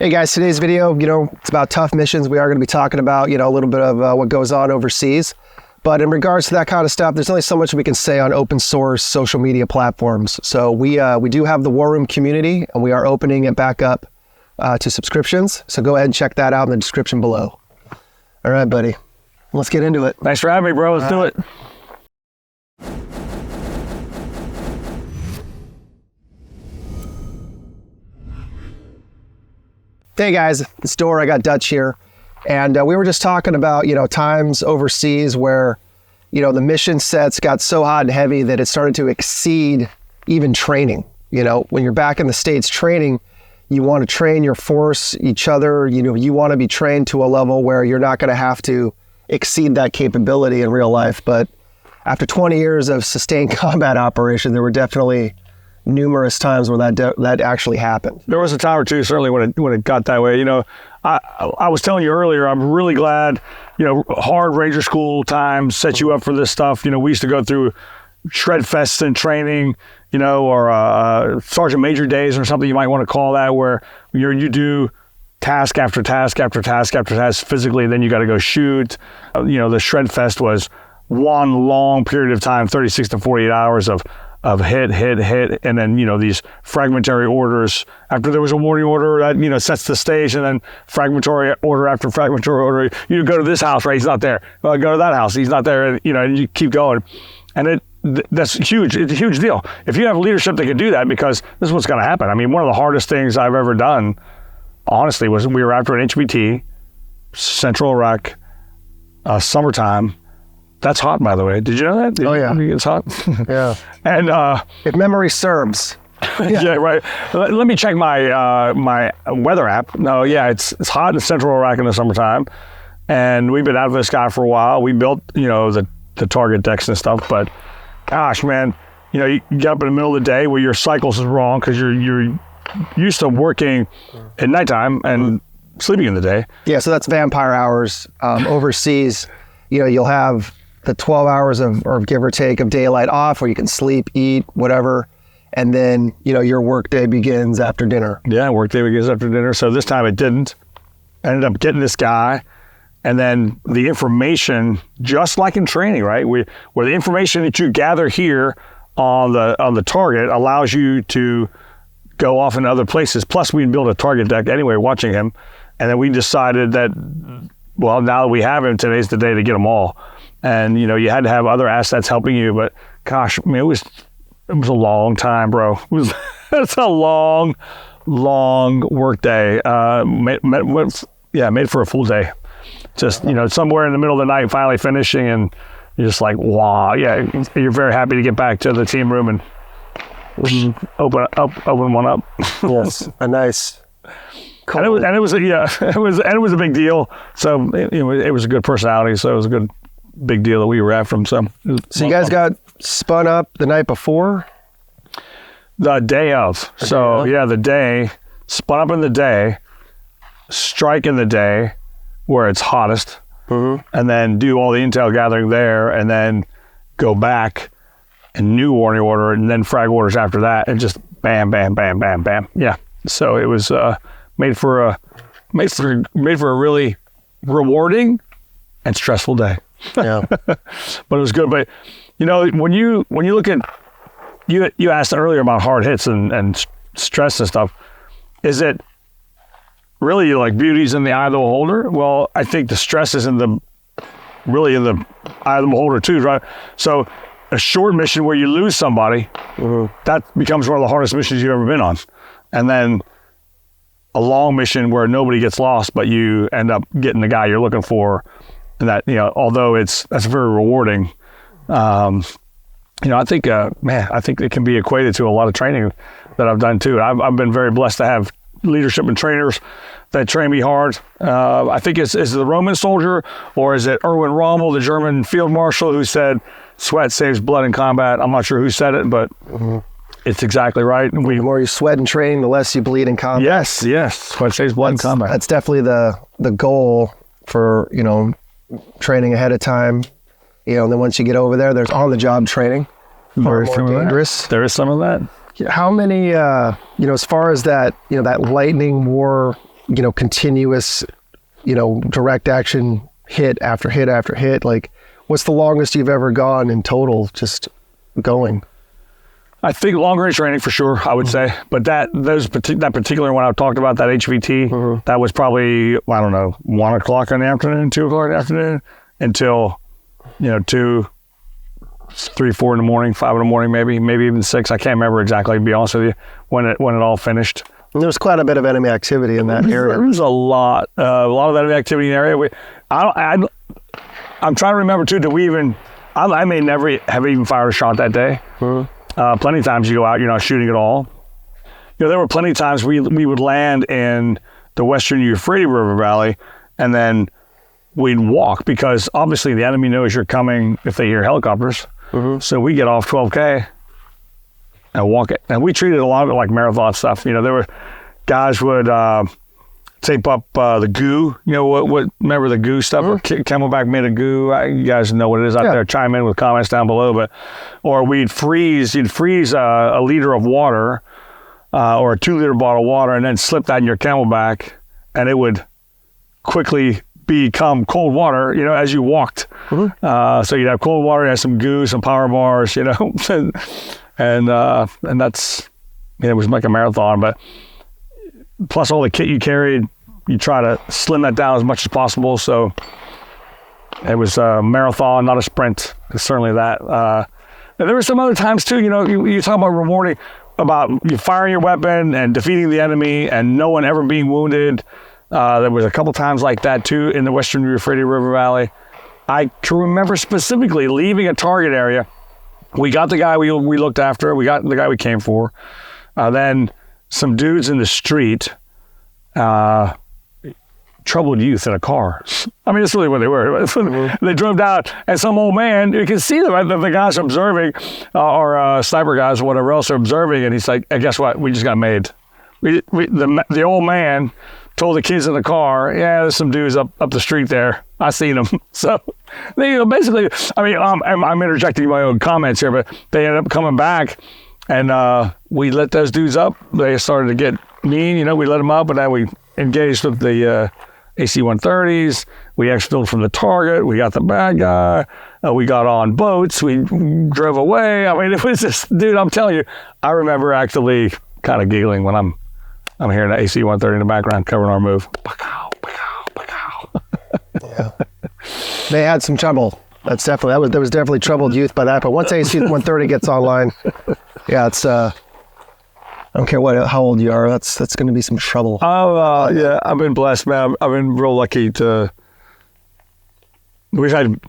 Hey guys, today's video, it's about tough missions. We are going to be talking about, a little bit of what goes on overseas. But in regards to that kind of stuff, there's only so much we can say on open source social media platforms. So we do have the War Room community, and we are opening it back up to subscriptions. So go ahead and check that out in the description below. All right, buddy. Let's get into it. Thanks for having me, bro. Let's do it. Hey guys, it's Dorr. I got Dutch here. And we were just talking about, times overseas where, the mission sets got so hot and heavy that it started to exceed even training. When you're back in the States training, you want to train your force, each other, you want to be trained to a level where you're not going to have to exceed that capability in real life. But after 20 years of sustained combat operation, there were definitely numerous times where that actually happened. There was a time or two, certainly, when it got that way. I was telling you earlier, I'm really glad, hard Ranger School time set you up for this stuff. We used to go through shred fests and training, or sergeant major days or something you might want to call that, where you do task after task after task after task physically, then you got to go shoot. The shred fest was one long period of time, 36 to 48 hours of hit, and then, these fragmentary orders. After there was a warning order that, sets the stage, and then fragmentary order after fragmentary order. You go to this house, right? He's not there. Well, go to that house. He's not there. And, and you keep going. And that's huge. It's a huge deal. If you have leadership that can do that, because this is what's going to happen. I mean, one of the hardest things I've ever done, honestly, was we were after an HVT, Central Iraq, summertime. That's hot, by the way. Did you know that? Oh, yeah. It's hot. Yeah. And if memory serves. Yeah, right. Let me check my my weather app. No, yeah, it's hot in Central Iraq in the summertime, and we've been out of the sky for a while. We built, the target decks and stuff, but gosh, man, you get up in the middle of the day where your cycles is wrong because you're used to working at nighttime and sleeping in the day. Yeah, so that's vampire hours. Overseas, you'll have the 12 hours of, or give or take, of daylight off, where you can sleep, eat, whatever. And then, your work day begins after dinner. Yeah, work day begins after dinner. So this time it didn't. I ended up getting this guy. And then the information, just like in training, right? Where the information that you gather here on the target allows you to go off in other places. Plus, we built a target deck anyway, watching him. And then we decided that, well, now that we have him, today's the day to get them all. And, you had to have other assets helping you. But gosh, I mean, it was a long time, bro. It's a long work day. Made for a full day. Just, somewhere in the middle of the night, finally finishing, and you're just like, wow. Yeah, you're very happy to get back to the team room and open one up. Yes, a nice. Cool. And it was a big deal. So it was a good personality. So it was a good big deal that we were after him. So you guys got spun up the night before? The day of. The day, spun up in the day, strike in the day where it's hottest, and then do all the intel gathering there, and then go back and new warning order, and then frag orders after that, and just bam, bam, bam, bam, bam. Yeah. So it was made for a really rewarding and stressful day. Yeah. But it was good. But when you look at, you asked earlier about hard hits and stress and stuff, is it really like beauty's in the eye of the beholder? Well, I think the stress is in the eye of the beholder too, right? So a short mission where you lose somebody, that becomes one of the hardest missions you've ever been on. And then a long mission where nobody gets lost, but you end up getting the guy you're looking for. And that, although that's very rewarding, I think it can be equated to a lot of training that I've done too. I've been very blessed to have leadership and trainers that train me hard. I think is the Roman soldier, or is it Erwin Rommel, the German field marshal, who said, "Sweat saves blood in combat." I'm not sure who said it, but it's exactly right. And the more you sweat in training, the less you bleed in combat. Yes. Sweat saves blood in combat. That's definitely the goal for, training ahead of time. And then once you get over there, there's on-the-job training. Far more dangerous. There is some of that. How many, as far as that, that lightning war continuous, direct action hit after hit after hit? Like, what's the longest you've ever gone in total just going? I think long range training for sure, I would say. But that particular one I talked about, that HVT, that was probably, I don't know, 1 o'clock in the afternoon, 2 o'clock in the afternoon, until, 2, 3, 4 in the morning, 5 in the morning, maybe even 6. I can't remember exactly, to be honest with you, when it all finished. And there was quite a bit of enemy activity in that area. There was a lot of enemy activity in the area. I'm trying to remember too. I may never have even fired a shot that day. Plenty of times you go out, you're not shooting at all. There were plenty of times we would land in the Western Euphrates River Valley, and then we'd walk, because obviously the enemy knows you're coming if they hear helicopters. So we get off 12K and walk it. And we treated a lot of it like marathon stuff. There were guys would tape up the goo. Remember the goo stuff? Or Camelback made a goo. You guys know what it is out there. Chime in with comments down below. Or you'd freeze a liter of water or a 2-liter bottle of water, and then slip that in your Camelback, and it would quickly become cold water, as you walked. So you'd have cold water, and some goo, some power bars, and that's, it was like a marathon. But plus all the kit you carried, you try to slim that down as much as possible. So it was a marathon, not a sprint. It's certainly that. And there were some other times too, you talk about rewarding, about you firing your weapon and defeating the enemy and no one ever being wounded. There was a couple times like that too in the Western Euphrates River Valley. I can remember specifically leaving a target area. We got the guy we looked after. We got the guy we came for. Then some dudes in the street, troubled youth in a car. I mean, that's really what they were. They drove down, and some old man, you can see the guys observing, or sniper guys or whatever else are observing, and he's like, hey, guess what? We just got made. The old man told the kids in the car, yeah, there's some dudes up the street there. I seen them. So they basically, I mean, I'm interjecting my own comments here, but they ended up coming back, and we let those dudes up. They started to get mean, we let them up, and then we engaged with the AC-130s. We exfilled from the target. We got the bad guy. We got on boats. We drove away. I mean, it was just, dude, I'm telling you, I remember actually kind of giggling when I'm hearing the AC-130 in the background covering our move. Yeah. They had some trouble. There was definitely troubled youth by that. But once AC-130 gets online, yeah, it's I don't care how old you are. That's going to be some trouble. Oh yeah, I've been blessed, man. I've been real lucky to. Wish I'd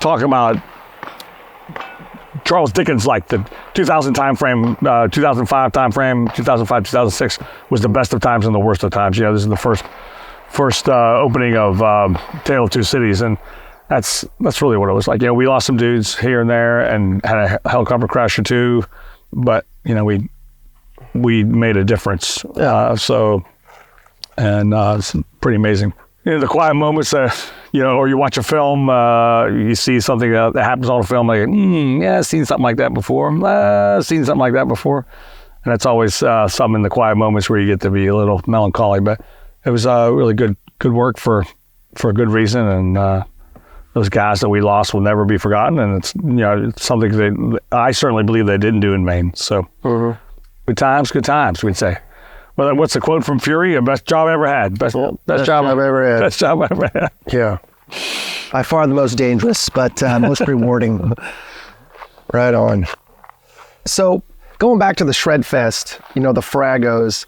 talk about Charles Dickens, like the 2000 time frame, 2005 time frame, 2005 2006 was the best of times and the worst of times. This is the first opening of Tale of Two Cities, and that's really what it was like. We lost some dudes here and there, and had a helicopter crash or two, but we made a difference. It's pretty amazing. The quiet moments, or you watch a film, you see something that happens on a film, like, I've seen something like that before. And that's always something in the quiet moments where you get to be a little melancholy. But it was really good work for a good reason. And those guys that we lost will never be forgotten. And it's something I certainly believe they didn't do in Maine. So good times, we'd say. Well, what's the quote from Fury? Best job I ever had. Best job I've ever had. Best job I ever had. Yeah. By far the most dangerous, but most rewarding. Right on. So going back to the Shred Fest, the Fragos.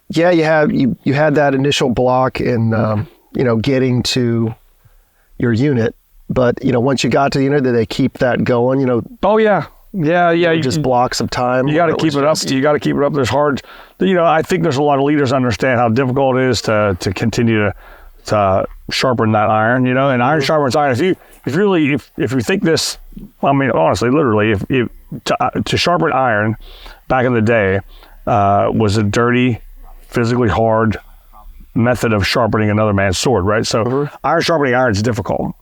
Yeah, you had that initial block in getting to your unit, but once you got to the unit, did they keep that going? Oh yeah. Yeah. Just blocks of time. You got to keep it up. You got to keep it up. There's hard. I think there's a lot of leaders understand how difficult it is to continue to sharpen that iron. And iron sharpens iron. If you think this, I mean, honestly, literally, to sharpen iron back in the day was a dirty, physically hard method of sharpening another man's sword, right? So iron sharpening iron is difficult,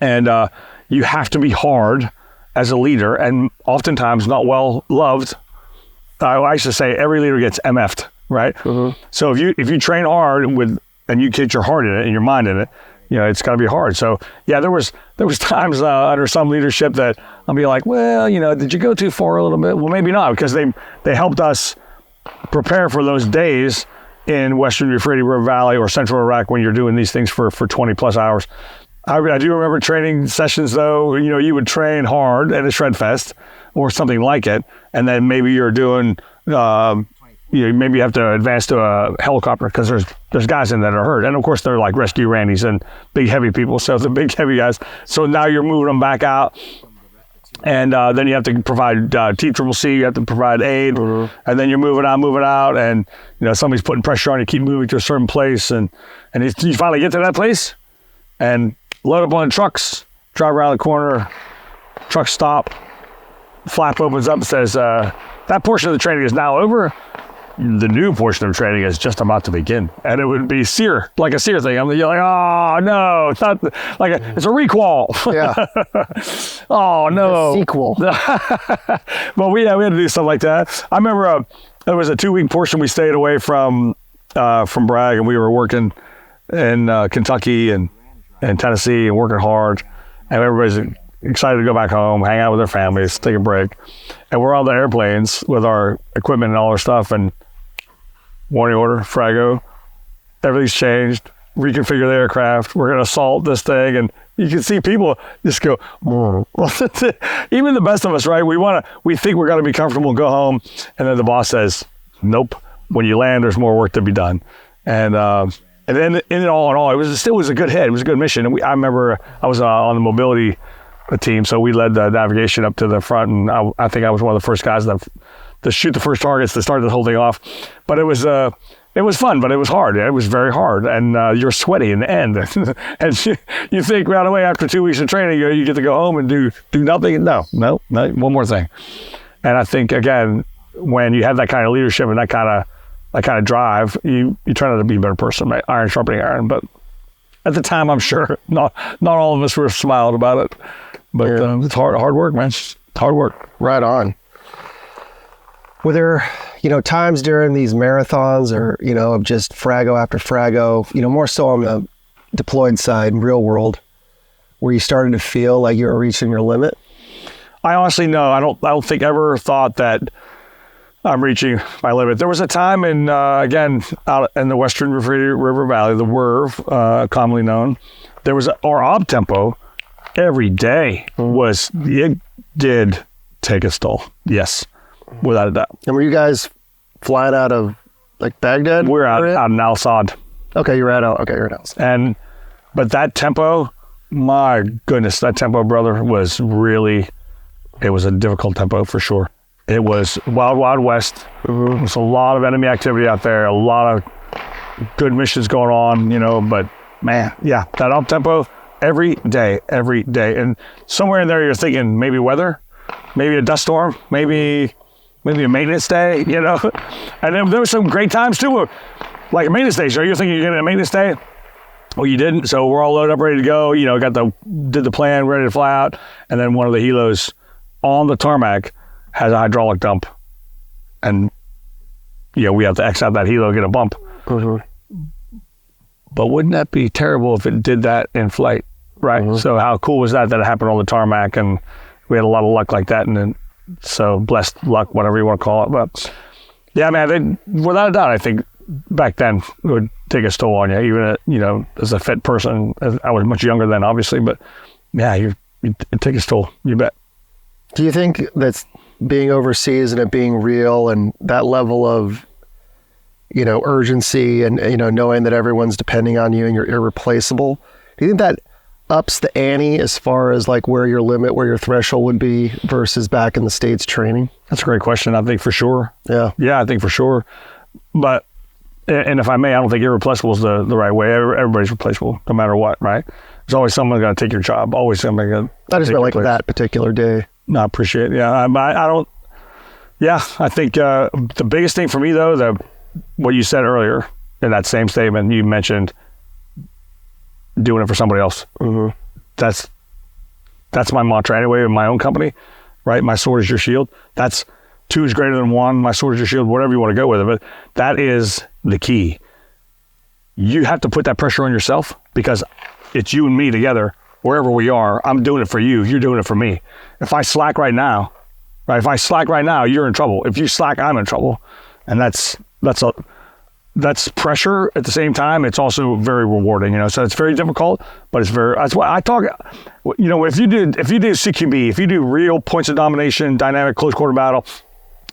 and you have to be hard as a leader, and oftentimes not well loved. I used to say every leader gets MF'd right? So if you train hard and you get your heart in it and your mind in it, it's got to be hard. So yeah, there was times under some leadership that I'll be like, well, did you go too far a little bit? Well, maybe not, because they helped us prepare for those days in Western Euphrates River Valley or Central Iraq when you're doing these things for 20 plus hours. I do remember training sessions though. You would train hard at a shred fest or something like it, and then maybe you're doing. Maybe you have to advance to a helicopter because there's guys in that are hurt. And of course, they're like rescue Randys and big, heavy people. So the big, heavy guys. So now you're moving them back out. And then you have to provide T-CCC, you have to provide aid. And then you're moving out. And, somebody's putting pressure on you, keep moving to a certain place. And you finally get to that place and load up on trucks, drive around the corner, truck stop, flap opens up and says, that portion of the training is now over. The new portion of training is just about to begin. And it would be like a sear thing. You're like, oh no, it's not it's a requal. Yeah. Oh no. The sequel. Well, we had to do something like that. I remember there was a 2-week portion we stayed away from Bragg, and we were working in Kentucky and Tennessee and working hard. And everybody's excited to go back home, hang out with their families, take a break. And we're on the airplanes with our equipment and all our stuff, and warning order, Frago, everything's changed, reconfigure the aircraft, we're going to assault this thing. And you can see people just go, even the best of us, right? We think we're going to be comfortable and go home. And then the boss says, nope, when you land, there's more work to be done. And then in all, it was a good hit. It was a good mission. And I remember I was on the mobility team, so we led the navigation up to the front, and I think I was one of the first guys to shoot the first targets to start the whole thing off. But it was fun, but it was hard. It was very hard, and you're sweaty in the end. And you think right away after 2 weeks of training, you get to go home and do nothing. No, one more thing. And I think again, when you have that kind of leadership and that kind of drive, you turn out to be a better person, right? Iron sharpening iron. But at the time, I'm sure not all of us were smiled about it. But it's hard work, man. It's hard work. Right on. Were there, times during these marathons or, of just Frago after Frago, more so on the deployed side, real world, where you started to feel like you were reaching your limit? I honestly, no. I don't think I ever thought that I'm reaching my limit. There was a time again, out in the Western River Valley, the WRV, commonly known, there was our op tempo every day it did take its toll. Yes, without a doubt. And were you guys flying out of like Baghdad? We're out in Al Saad. Okay, you're at Al Saad. But that tempo, my goodness, that tempo, brother, was really, it was a difficult tempo for sure. It was wild, wild west. There was a lot of enemy activity out there, a lot of good missions going on, but man, yeah, that up tempo every day. And somewhere in there you're thinking maybe weather, maybe a dust storm, maybe a maintenance day, And then there were some great times too, like a maintenance day. So you're thinking you're getting a maintenance day. Well, you didn't. So we're all loaded up, ready to go. Did the plan, ready to fly out. And then one of the helos on the tarmac has a hydraulic dump, and we have to X out that helo, get a bump. But wouldn't that be terrible if it did that in flight, right? So how cool was that it happened on the tarmac, and we had a lot of luck like that, and then so blessed luck, whatever you want to call it. But yeah, man, without a doubt, I think back then it would take its toll on you, even as a fit person. I was much younger then, obviously, but yeah, it take its toll, you bet. Do you think that's being overseas and it being real and that level of, urgency and, knowing that everyone's depending on you and you're irreplaceable, do you think that ups the ante as far as like where your threshold would be versus back in the States training? That's a great question. I think for sure. Yeah. Yeah, I think for sure. But, and if I may, I don't think irreplaceable is the right way. Everybody's replaceable no matter what, right? There's always someone going to take your job. Always somebody going to I just meant like that particular day. No, I appreciate it. Yeah, I don't. Yeah, I think the biggest thing for me though, what you said earlier in that same statement, you mentioned doing it for somebody else. That's my mantra anyway in my own company, right? My sword is your shield. That's 2 is greater than 1, my sword is your shield, whatever you want to go with it. But that is the key. You have to put that pressure on yourself because it's you and me together, wherever we are. I'm doing it for you. You're doing it for me. If I slack right now, right? If I slack right now, you're in trouble. If you slack, I'm in trouble. And that's pressure. At the same time, it's also very rewarding, you know. So it's very difficult, but that's why I talk, you know, if you do CQB, if you do real points of domination, dynamic close quarter battle,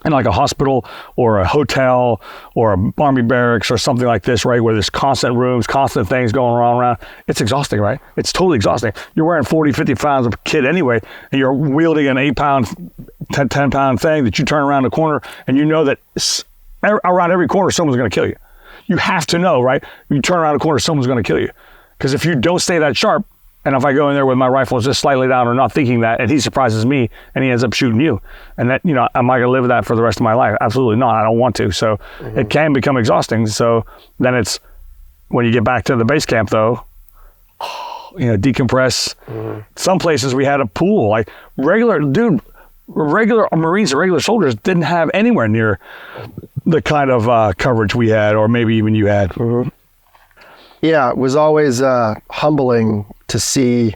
in like a hospital or a hotel or a army barracks or something like this, right, where there's constant rooms, constant things going around, it's exhausting, right? It's totally exhausting. You're wearing 40, 50 pounds of kit anyway, and you're wielding an 8-pound, 10-pound thing that you turn around the corner, and you know that around every corner, someone's going to kill you. You have to know, right? You turn around the corner, someone's going to kill you. Because if you don't stay that sharp, and if I go in there with my rifle just slightly down or not thinking that, and he surprises me and he ends up shooting you, and that, you know, am I going to live with that for the rest of my life? Absolutely not. I don't want to. So it can become exhausting. So then it's, when you get back to the base camp though, you know, decompress. Some places we had a pool, like regular Marines and regular soldiers didn't have anywhere near the kind of coverage we had, or maybe even you had. Yeah, it was always humbling to see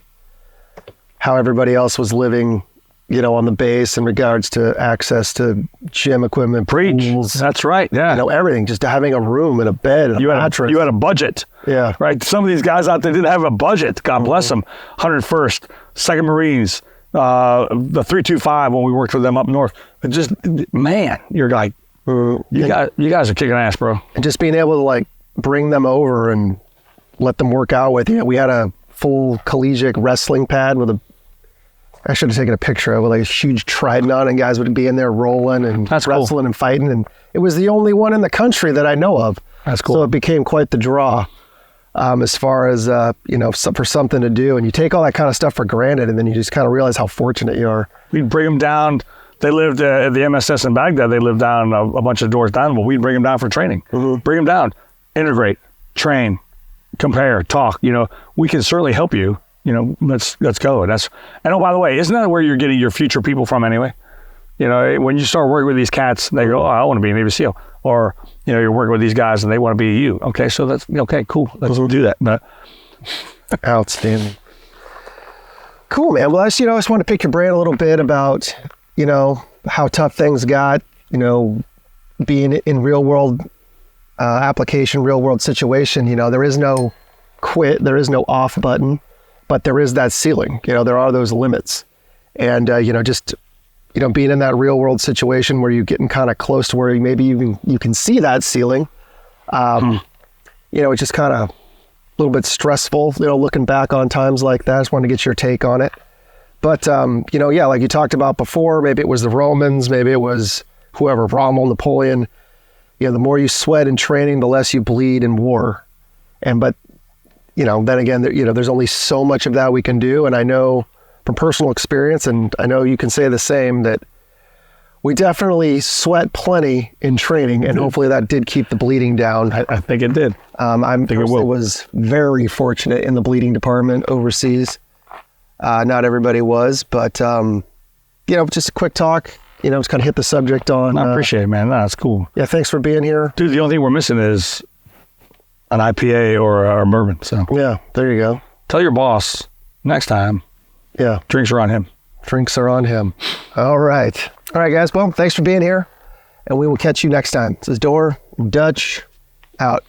how everybody else was living, you know, on the base in regards to access to gym equipment, pools. That's right. Yeah. You know, everything, just having a room and a bed and a mattress. You had a budget. Yeah. Right. Some of these guys out there didn't have a budget. God bless them. 101st, 2nd Marines, the 325 when we worked with them up north. It just, man, you're like, you guys are kicking ass, bro. And just being able to like bring them over and let them work out with you. We had a full collegiate wrestling pad with I should have taken a picture of it, like a huge trident on, and guys would be in there rolling and wrestling and fighting. And it was the only one in the country that I know of. That's cool. So it became quite the draw as far as, you know, for something to do. And you take all that kind of stuff for granted, and then you just kind of realize how fortunate you are. We'd bring them down. They lived at the MSS in Baghdad. They lived down a bunch of doors down, but we'd bring them down for training. Bring them down, integrate, train, compare, talk. You know, we can certainly help you. You know, let's go. And oh, by the way, isn't that where you're getting your future people from anyway? You know, when you start working with these cats, they go, oh, I want to be a Navy SEAL. Or, you know, you're working with these guys and they want to be you. Okay, so that's okay, cool. Let's do that. But outstanding. Cool, man. Well, I just want to pick your brain a little bit about, you know, how tough things got, you know, being in real world application, real world situation. You know, there is no quit, there is no off button, but there is that ceiling. You know, there are those limits. And, you know, just, you know, being in that real world situation where you're getting kind of close to where maybe you can see that ceiling, you know, it's just kind of a little bit stressful, you know, looking back on times like that. I just wanted to get your take on it. But, you know, yeah, like you talked about before, maybe it was the Romans, maybe it was whoever, Rommel, Napoleon. You know, the more you sweat in training, the less you bleed in war. But, you know, then again, you know, there's only so much of that we can do. And I know from personal experience, and I know you can say the same, that we definitely sweat plenty in training, and hopefully that did keep the bleeding down. I think it did. I was very fortunate in the bleeding department overseas. Not everybody was, but, you know, just a quick talk. You know, just kind of hit the subject on. I appreciate it, man. That's cool. Yeah, thanks for being here. Dude, the only thing we're missing is an IPA or a bourbon. So yeah, there you go. Tell your boss next time. Yeah. Drinks are on him. Drinks are on him. All right. All right, guys. Well, thanks for being here, and we will catch you next time. This is Dorr, Dutch, out.